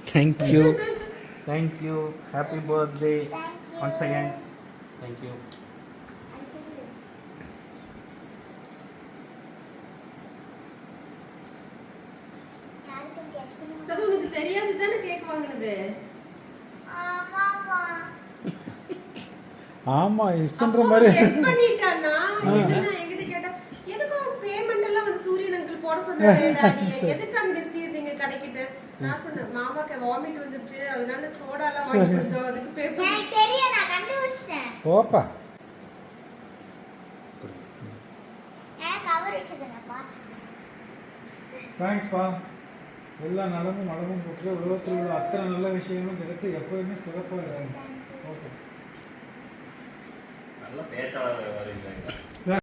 Thank you. Thank you. Happy birthday. Once again. Thank you. அது உனக்கு தெரியாது தானே கேக் வாங்குனது. ஆமா இஸ்ன்ற மாதிரி கெஸ் பண்ணிட்டானா என்ன என்கிட்ட கேட்டா எதுக்கு பேமெண்ட் எல்லாம் வந்து சூரியன் அங்கிள் போட சொன்னாரு டாடி எதுக்கு அங்க நிறுத்திட்டீங்க கடைக்கிட்ட நான் சொன்னேன் மாமாக்கு வாமிட் வந்துருச்சு அதனால சோடா எல்லாம் வாங்கி கொடுத்தோம் அதுக்கு பேமெண்ட் சரியா நான் கண்டுபிடிச்சிட்டேன் ஓப்பா எனக்கு கவர் வச்சிருக்கேன்ப்பா தேங்க்ஸ் பா எல்லா நலமும் வளமும் பெற்று உலகத்தில் உள்ள அத்தனை நல்ல விஷயங்களும் கிடைத்து எப்போதுமே சிறப்பாக இருங்க ஓகே நல்ல பேச்சாளர் வருவீங்க